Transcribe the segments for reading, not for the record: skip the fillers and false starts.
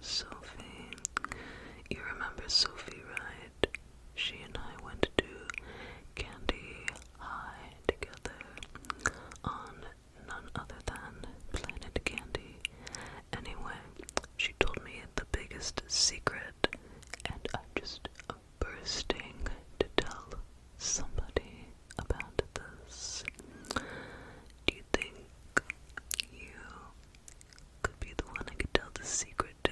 Sophie. You remember Sophie, right? She and I went to Candy High together on none other than Planet Candy. Anyway, she told me the biggest secret, and I'm just bursting to tell somebody about this. Do you think you could be the one I could tell the secret to?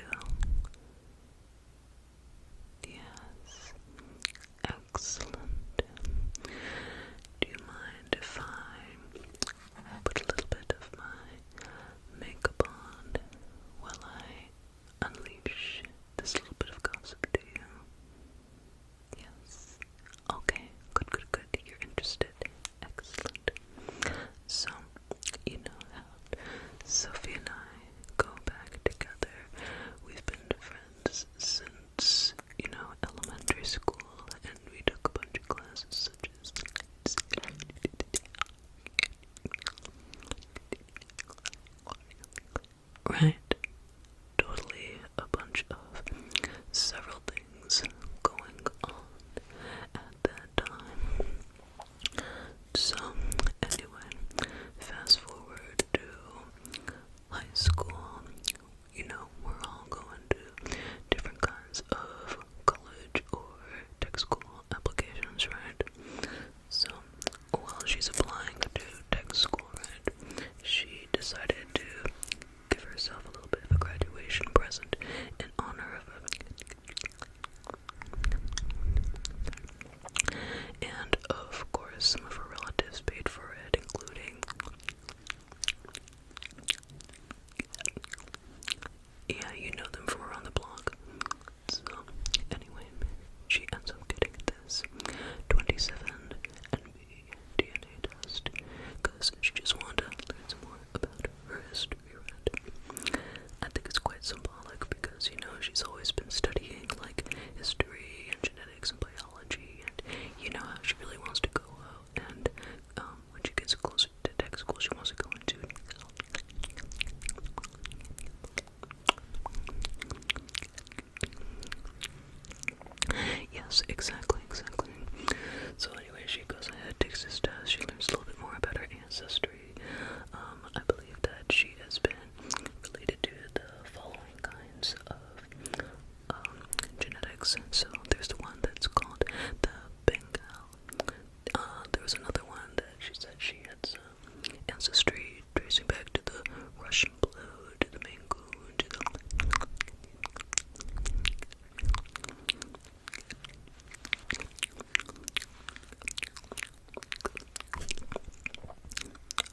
Yes. Excellent. Do you mind if I put a little bit of my makeup on while I unleash this little bit of gossip to you? Yes. Okay. Good. You're interested. Excellent. So, you know how Sophie and I go back together. We've been friends since, elementary school, and we took a bunch of classes such as right? Totally a bunch of several things going on at that time. So, anyway, fast forward to high school. We're all going to different kinds of college or tech school applications, right? So, while she's applying to tech school, right, she decided to give herself a little bit of a graduation present in honor of her. And, of course, some of her relatives paid for it, including you know them from around the block. So, anyway, she ends up getting this 27andMe DNA test because she just wanted to learn some more about her history, right? I think it's quite symbolic because, she's always been studying, history and genetics and biology, and how she really wants to go out, and when she gets closer to tech school, she wants to go into Yes, exactly. So anyway, she goes ahead, takes this test, she learns a little bit more about her ancestry. I believe that she has been related to the following kinds of genetics. So there's the one that's called the Bengal. There was another one that she said she had some ancestry tracing back to the Russian blue, to the Mangoon, to the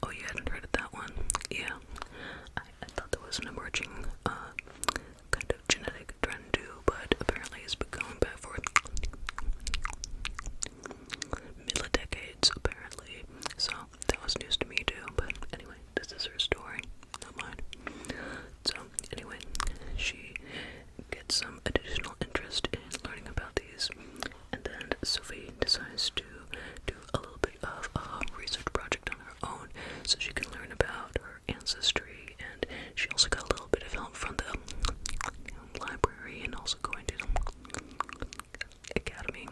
Oh, you hadn't heard of that one? Yeah. I thought there was an emerging kind of genetic trend too, but apparently it's been going back for milli-decades, apparently. So that was news to me too, but anyway, this is her story, not mine. So anyway, she gets some additional interest in learning about these, and then Sophie decides to do a little bit of a research project on her own so she can learn about her ancestry, and she also got a little bit of help from the library and also going to the academy.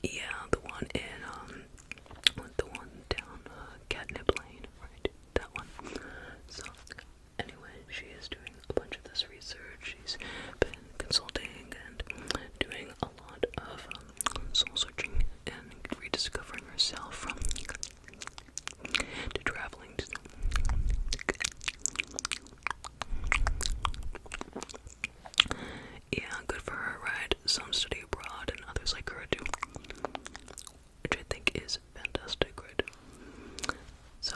Yeah, the one down Catnip Lane, right? That one. So anyway, she is doing a bunch of this research. She's been consulting and doing a lot of soul searching and rediscovering herself from to traveling to yeah, good for her, right? Some study abroad and others like her do, which I think is fantastic, right? So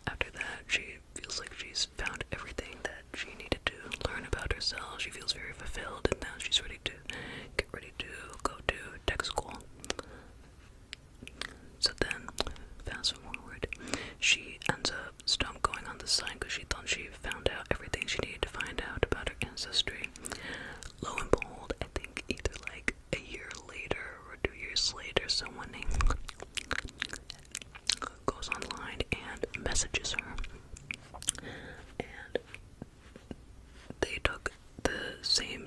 after that, she feels like she's found everything that she needed to learn about herself. She feels very fulfilled, and now she's ready to get ready to go to tech school. So then, fast forward, she ends up stopped going on the site because she thought she found out everything she needed to find out about her ancestry. Lo and behold, I think either like a year later or 2 years later, someone named goes online and messages her, and they took the same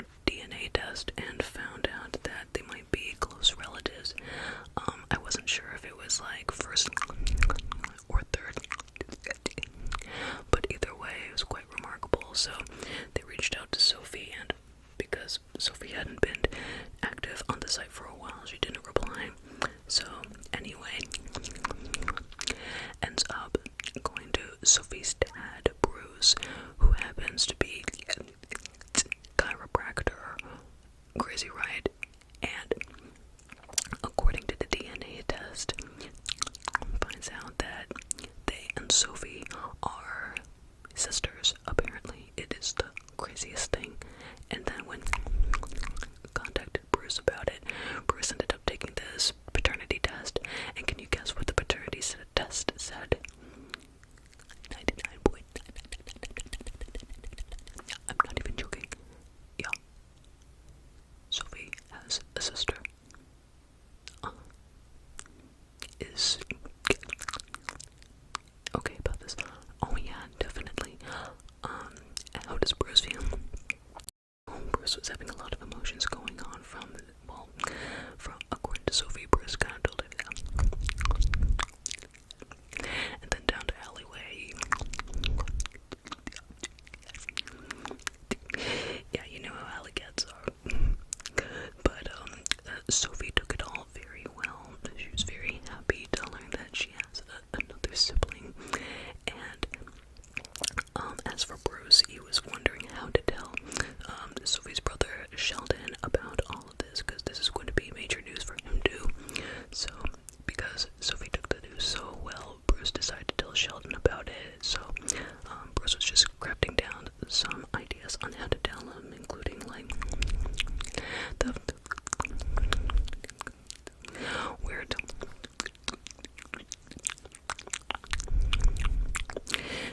And then when contacted Bruce about it, Bruce ended up taking this paternity test, and can you guess what the paternity test said? 99.9. I'm not even joking. Yeah. Sophie has a sister. Is okay about this. Oh yeah, definitely. How does Bruce feel? Bruce was having a lot of emotions going on from according to Sophie, Bruce kind of told her that. And then down to alleyway. Yeah, you know how alley cats are. But Sophie took it all very well. She was very happy to learn that she has another sibling. And as for Bruce, he was wondering how to tell Sophie's brother Sheldon about all of this, because this is going to be major news for him too. So, because Sophie took the news so well, Bruce decided to tell Sheldon about it. So, Bruce was just crafting down some ideas on how to tell him, including like the weird,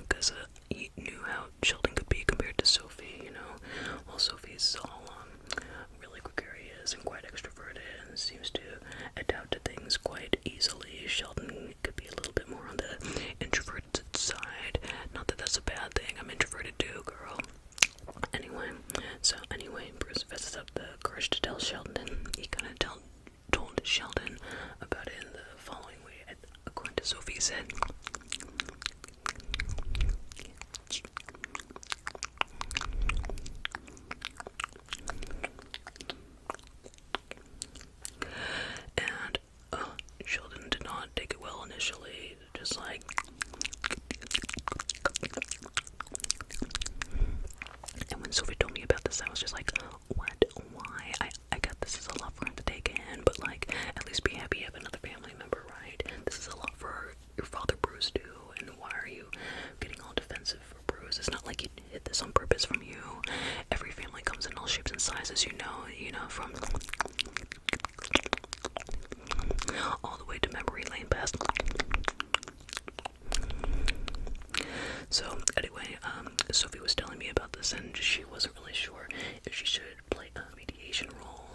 because he knew how Sheldon could be compared to Sophie, you know. While Sophie's all really gregarious and quite extroverted and seems to adapt to things quite easily, Sheldon could be a little bit more on the introverted side. Not that that's a bad thing. I'm introverted too, girl. Anyway, Bruce fesses up the courage to tell Sheldon, and he kind of told Sheldon about it in the following way. According to Sophie, he said, and Sheldon did not take it well initially, just like, and when Sophie told me about this, I was just like, what? Why? I got this is a lot for him to take in, but like, at least be happy you have another family member, right? This is a lot for your father, Bruce, too, and why are you getting all defensive for Bruce? It's not like he did this on purpose from you. Every family comes in all shapes and sizes, you know, from all the way to memory lane past. So anyway, Sophie was telling me about this, and she wasn't really sure if she should play a mediation role.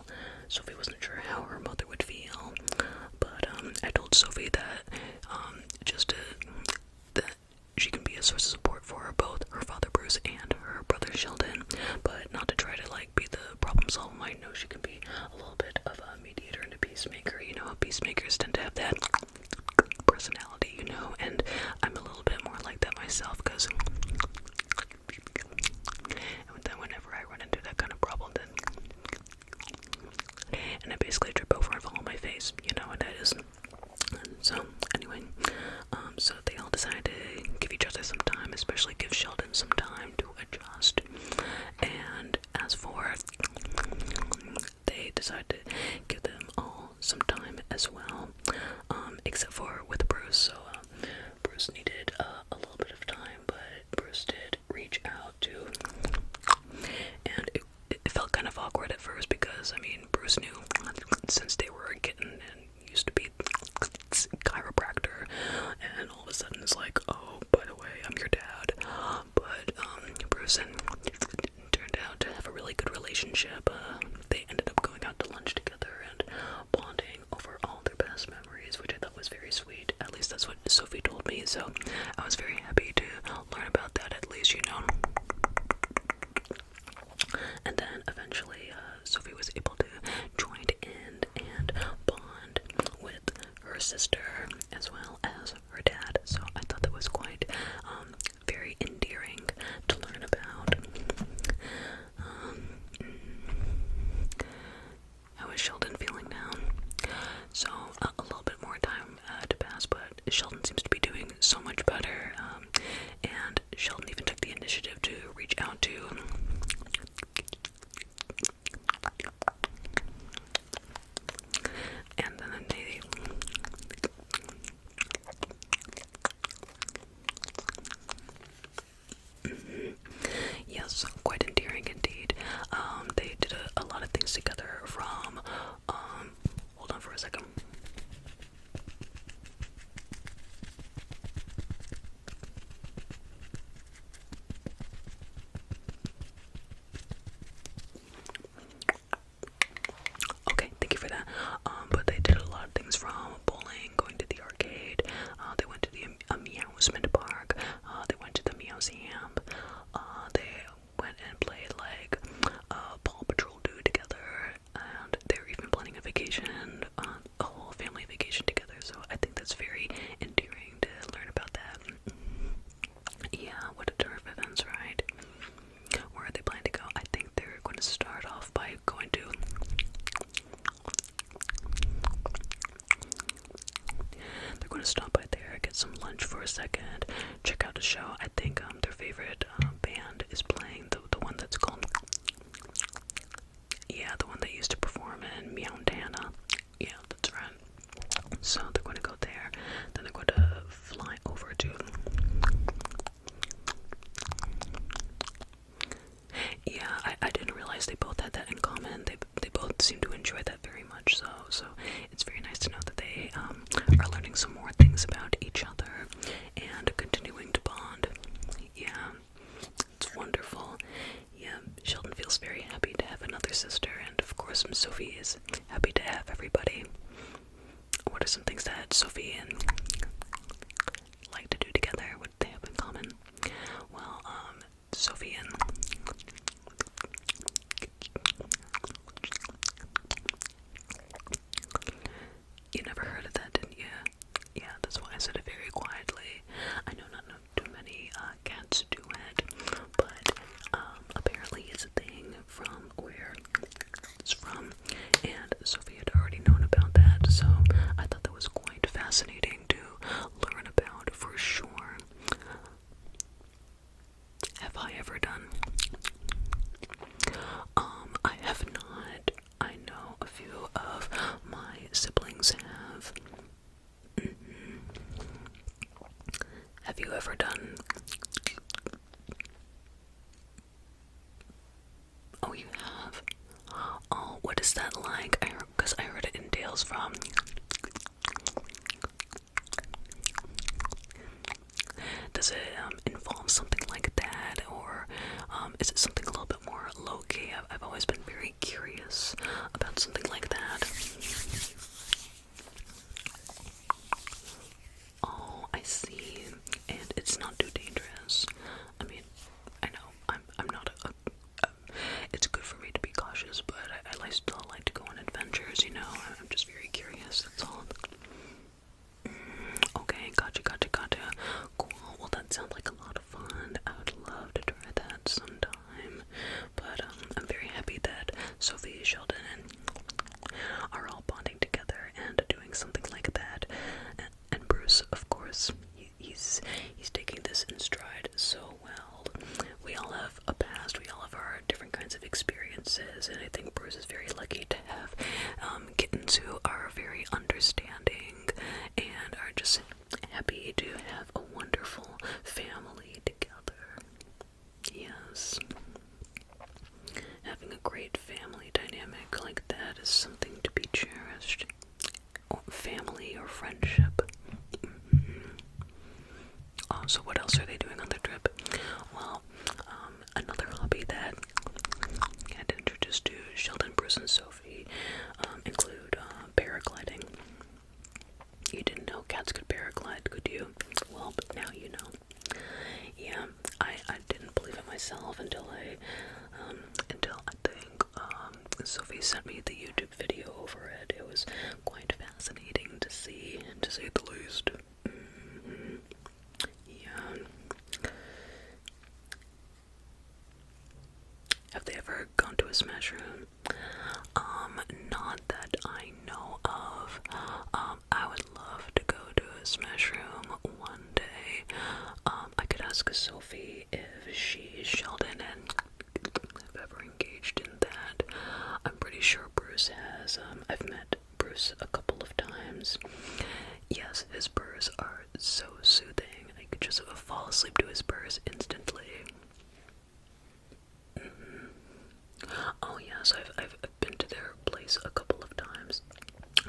Sophie wasn't sure how her mother would feel, but I told Sophie that that she can be a source of support for both her father Bruce and her brother Sheldon, but not to try to like be the problem solver. I know she can be a little bit of a mediator and a peacemaker. You know, peacemakers tend to have that personality, you know, and I'm a little bit more like that myself, because then whenever I run into that kind of problem, then and I basically trip over and fall on my face, you know, and that is. So anyway, so they all decided to give each other some time, especially give Sheldon some time to adjust. And as for, they decided to give them all some time as well, except for with Bruce. So Bruce needed a little bit of time, but Bruce did reach out to, and it felt kind of awkward at first, because I mean, Bruce knew since they were a kitten and used to be chiropractor, and all of a sudden it's like, oh, by the way, I'm your dad. But Bruce and turned out to have a really good relationship. They ended up going out to lunch together and bonding over all their past memories, which I thought was very sweet. At least that's what Sophie told me, so I was very happy to learn about that, at least, you know. And then eventually Sophie was able to join in and bond with her sister as well as her dad, so I thought that was quite very endearing to learn about. How is Sheldon feeling now? So a little bit more time to pass, but Sheldon seems to be doing so much better, and Sheldon even took the initiative to reach out to and then younger sister, and of course Sophie is happy to have everybody. What are some things that Sophie and like to do together? What do they have in common? Well, Sophie and you never heard of that, didn't you? Yeah, that's why I said it very quietly. I know not too many cats do it, but apparently it's a thing from where it's from, and Sophie had already known about that, so I thought that was quite fascinating to learn about for sure. Have I ever done? I have not. I know a few of my siblings have. Have you ever done? Oh, you have? Oh, what is that like? Because I heard it in Tales from. Does it involve something like that, or is it something a little bit more low-key? I've always been very curious about something like that. Oh, I see. And it's not too dangerous. I mean, I know I'm not it's good for me to be cautious, but I still like to go on adventures, you know. I'm just very curious, that's all. Okay, gotcha. Cool. Well, that sounds like a lot of fun. I would love to try that sometime. But I'm very happy that Sophie, Sheldon, and are all bonding together and doing something like that. And Bruce, of course, he's taking this in stride so well. We all have a past. We all have our different kinds of experiences, and I think Bruce is very lucky to have kittens who are very understanding and are just happy to have a wonderful family together. Yes. Having a great family dynamic like that is something to be cherished. Or family or friendship. Oh, so what else are they doing on their trip? Well, another hobby that I had introduced to Sheldon, Bruce, and Sophie include paragliding. You didn't know cats could paraglide, could you? Well, but now you know. Yeah, I didn't believe it myself until I think Sophie sent me the YouTube video over it. It was quite fascinating to see, to say the least. Yeah. Have they ever gone to a smash room? Not that I know of. I would love to go to a smash room one day. I could ask Sophie if she, Sheldon, and have ever engaged in that. I'm pretty sure Bruce has. I've met Bruce a couple of times. Yes, his purrs are so soothing. I could just fall asleep to his purrs instantly. Oh yes, I've been to their place a couple of times.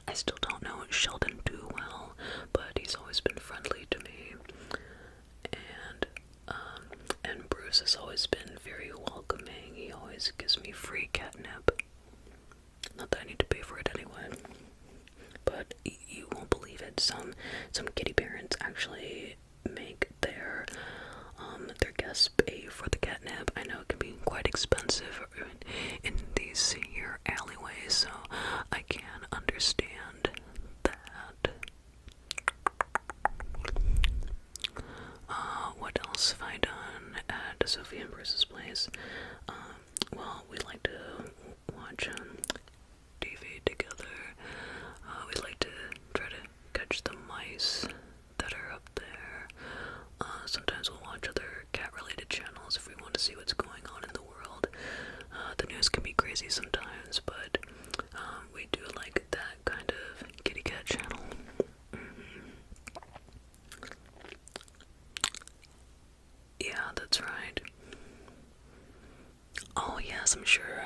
I still don't know Sheldon too well, but he's always been friendly to me. And Bruce has always been very welcoming. He always gives me free catnip. Not that I need to pay for it anyway. But you won't believe it. Some kitty parents actually make their guests pay for the catnip. I know it can be quite expensive in these here alleyways, so I can understand that. What else have I done at Sophie and Bruce's place? Well, we like to watch TV together. We like to try to catch the mice that are up there. Sometimes we'll watch other cat-related channels if we want to see what's going on in the world. The news can be crazy sometimes, but we do like that kind of kitty cat channel. Yeah, that's right. Oh yes, I'm sure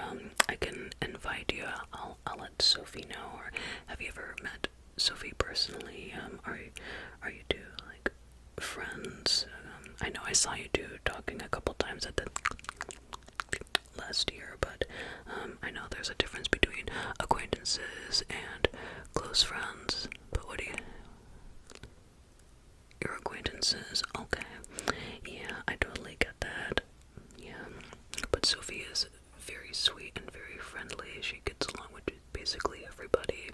I can invite you. I'll let Sophie know. Or have you ever met Sophie personally? Are you two like friends? I know I saw you two talking a couple times at the last year, but I know there's a difference between acquaintances and close friends, but what do you... Your acquaintances, okay. Yeah, I totally get that. Yeah, but Sophie is very sweet and very friendly. She gets along with basically everybody.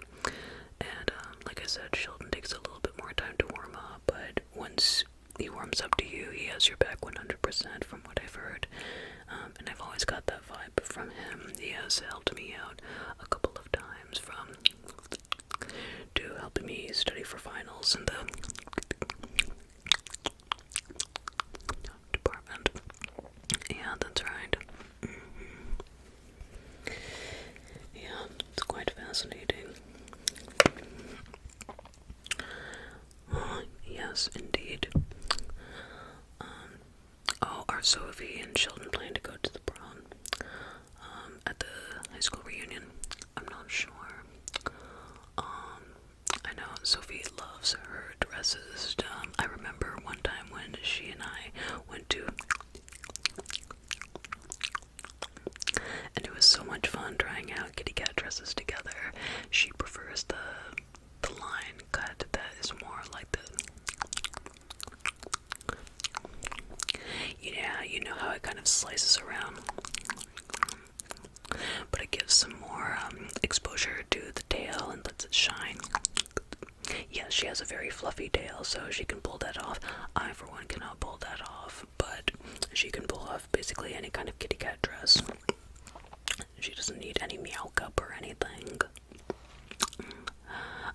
And like I said, Sheldon takes a little bit more time to warm up, but once he warms up to you, he has your back 100% from what I've heard. And I've always got that vibe from him. He has helped me out a couple of times to helping me study for finals in the department. Yeah, that's right. Yeah, it's quite fascinating. Yes, indeed. Are Sophie and Sheldon planning to go to the prom at the high school reunion? I'm not sure. I know Sophie loves her dresses. I remember one time when she and I went to, and it was so much fun trying out kitty cat dresses together. She prefers the line cut that is more like the... Yeah, you know how it kind of slices around, but it gives some more exposure to the tail and lets it shine. Yes, she has a very fluffy tail, so she can pull that off. I, for one, cannot pull that off, but she can pull off basically any kind of kitty cat dress. She doesn't need any meow cup or anything.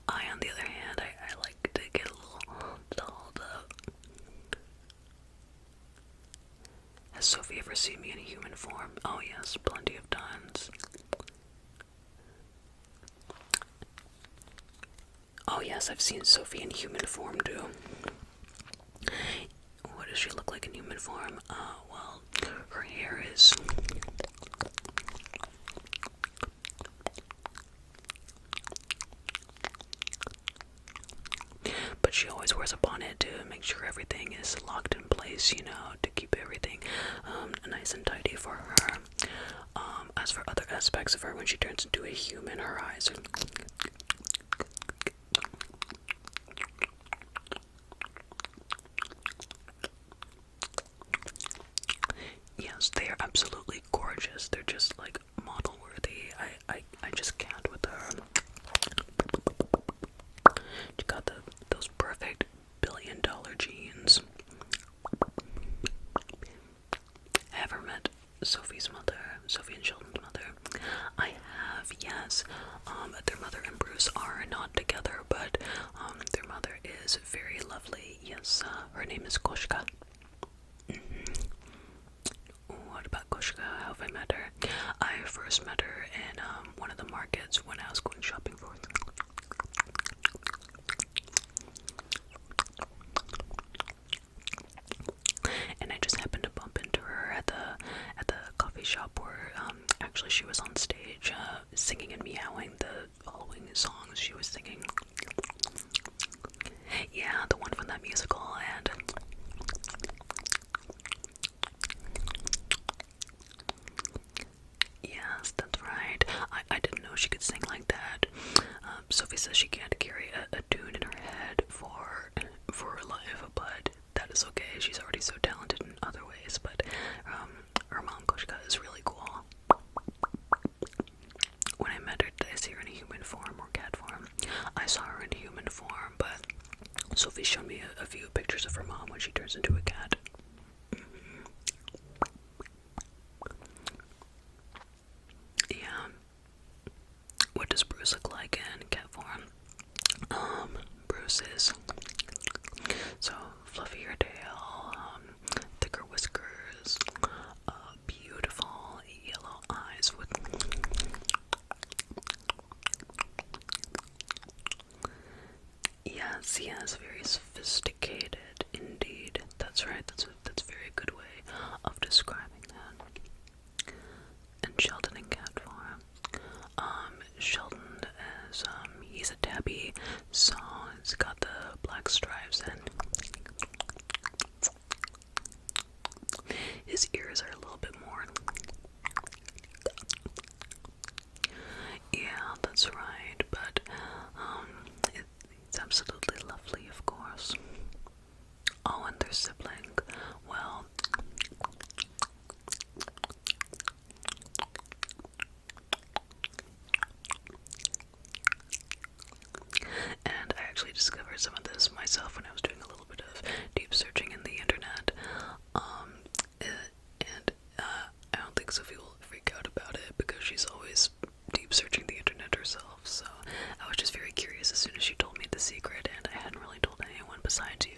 I, on the other hand, I like to get a little dolled up. Has Sophie ever seen me in a human form? Oh yes, plenty of times. Oh yes, I've seen Sophie in human form too. What does she look like in human form? Well, her hair is... But she always wears a bonnet to make sure everything is locked in place, you know, to keep everything nice and tidy for her. As for other aspects of her, when she turns into a human, her eyes are... Yes, they are absolutely gorgeous. They're just like model worthy. I just can't with her. She got those perfect $1 billion jeans. Ever met Sophie's mother? Sophie and Sheldon's mother? I have, yes. Their mother and Bruce are not together, but their mother is very lovely. Yes, her name is Koshka. What about Koshka? How have I met her? I first met her in one of the markets when I was going shopping for her. And I just happened to bump into her at the coffee shop where actually she was on stage singing and meowing the following songs she was singing. Yeah, the one from that musical. And yes, that's right. I didn't know she could sing like that. Sophie says she can't carry a tune in her head for her life, but that is okay. She's already so talented in other ways. But her mom, Koshka, is really cool. When I met her, did I see her in a human form or cat form? I saw her in human form, but Sophie showed me a few pictures of her mom when she turns into a cat. Yeah. What does Bruce look like in cat form? Bruce is so fluffier tail, thicker whiskers, beautiful yellow eyes with... Yes, very sophisticated indeed. That's right, that's a very good way of describing that. And Sheldon in cat form. Sheldon is, he's a tabby, so he's got the black stripes and his ears are a little bit more other sibling, well, and I actually discovered some of this myself when I was doing a little bit of deep searching in the internet. And I don't think Sophie will freak out about it because she's always deep searching the internet herself. So I was just very curious as soon as she told me the secret, and I hadn't really told anyone besides you.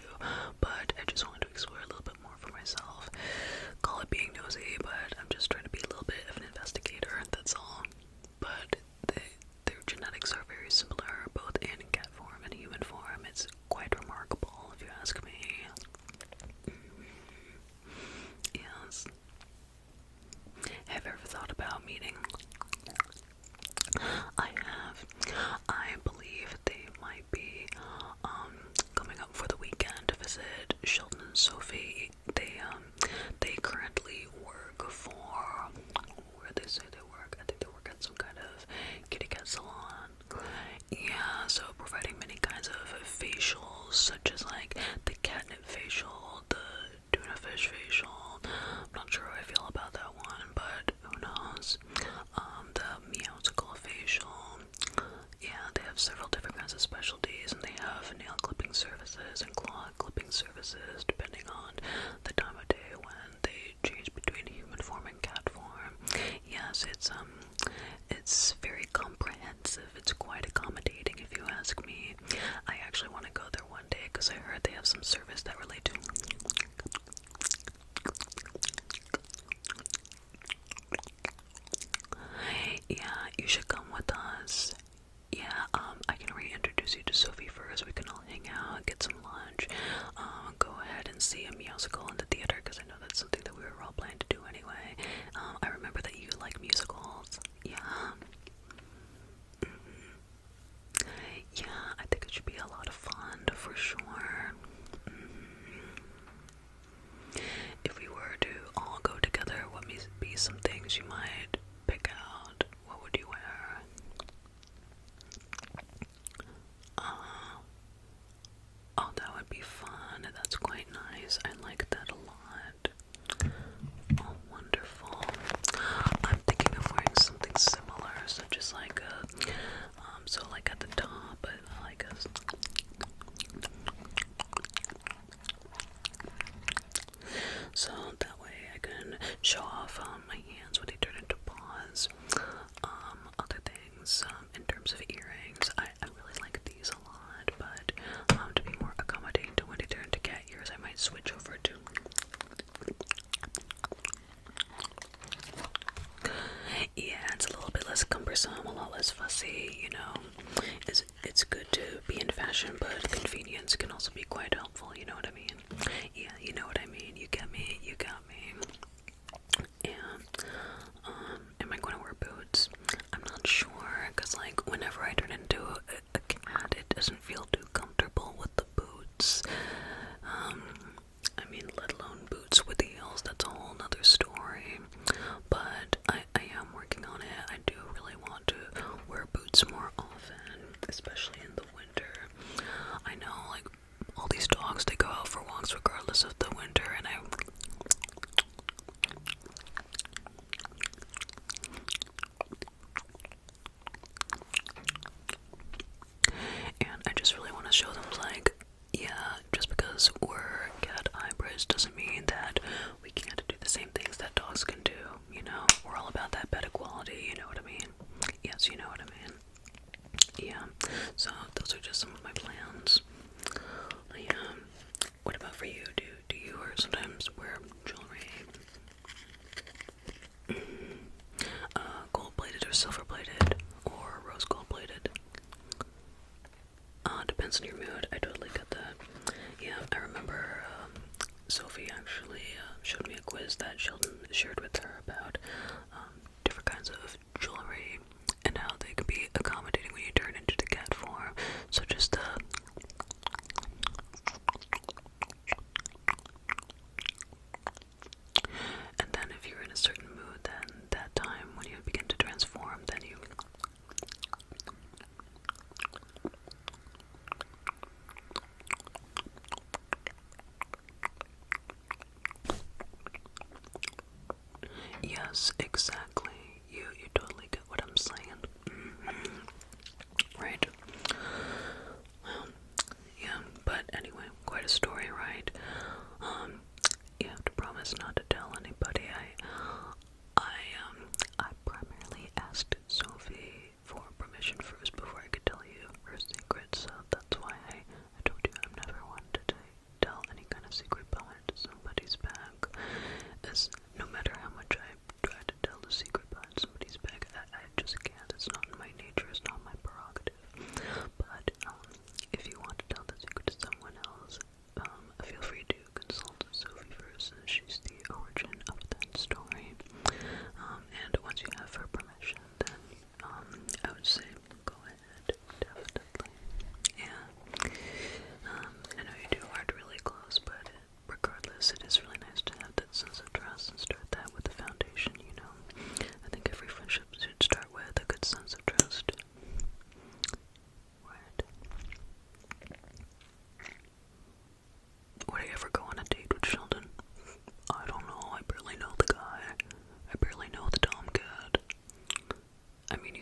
But I just wanted to explore a little bit more for myself. Call it being nosy, but I'm just trying to be a little bit of an investigator. That's all. But their genetics are very similar, both in cat form and human form. It's quite remarkable, if you ask me. Yes. Have you ever thought about meeting? I have. I believe they might be coming up for the weekend to visit Sheldon and Sophie. They currently work for, where they say they work? I think they work at some kind of kitty cat salon. Yeah, so providing many kinds of facials, such as like the catnip facial, the tuna fish facial. I'm not sure how I feel about that one, but who knows? The meowsicle facial. Yeah, they have several different kinds of specialties, and they have nail clipping services and claw clipping services, depending on the time of day when they change between human form and cat form. Yes, it's very comprehensive. It's quite accommodating, if you ask me. I actually want to go there one day because I heard they have some service that relate to. Yeah, you should come with us. Yeah, I can reintroduce you to Sophie first. We can all hang out, get some lunch, go ahead and see a musical in the theater, because I know that's something that we were all planning to do anyway. I remember that you like musicals. Yeah. Yeah, I think it should be a lot of fun, for sure. If we were to all go together, what may be some things you might pick out? What would you wear? Oh, that would be fun. That's quite nice. I like that a lot. Oh, wonderful. I'm thinking of wearing something similar, such as like a, so like at the top, like a, so that way I can show off my hands when they turn into paws. Other things, in terms of earrings, I really like these a lot, but to be more accommodating to when they turn into cat ears, I might switch over to. Yeah, it's a little bit less cumbersome, a lot less fussy, you know. It's good to be in fashion, but convenience can also be quite helpful, you know what I mean? Yeah, you know what I mean. You get me, you got me. And, am I going to wear boots? I'm not sure, because, like, whenever I turn into a cat, it doesn't feel too comfortable with the boots. I mean, let alone boots with heels, that's a whole nother story. But I am working on it. I do really want to wear boots more often, especially in the winter. I know, like, all these dogs, they go out for walks regardless of the winter, and I just really want to show them, like, yeah, just because we're cat hybrids doesn't mean that we can't do the same things that dogs can do, you know? We're all about that pet equality, you know what I mean? Yes, you know what I mean. Yeah, so those are just some of my plans. Yeah, what about for you? Do you or sometimes wear jewelry? Gold-plated or silver-plated? Or rose-gold-plated? Depends on your mood. I totally get that. Yeah, I remember Sophie actually showed me a quiz that Sheldon shared with her about different kinds of jewelry and how they can be accommodating when you turn into the cat form. So just and then if you're in a certain mood, then that time when you begin to transform, then you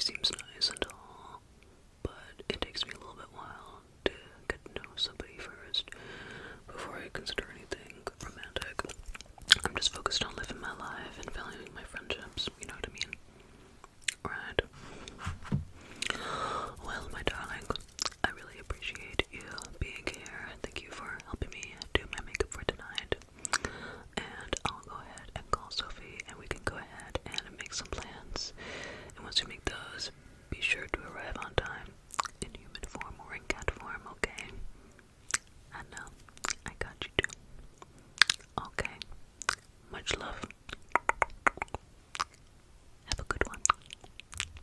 seems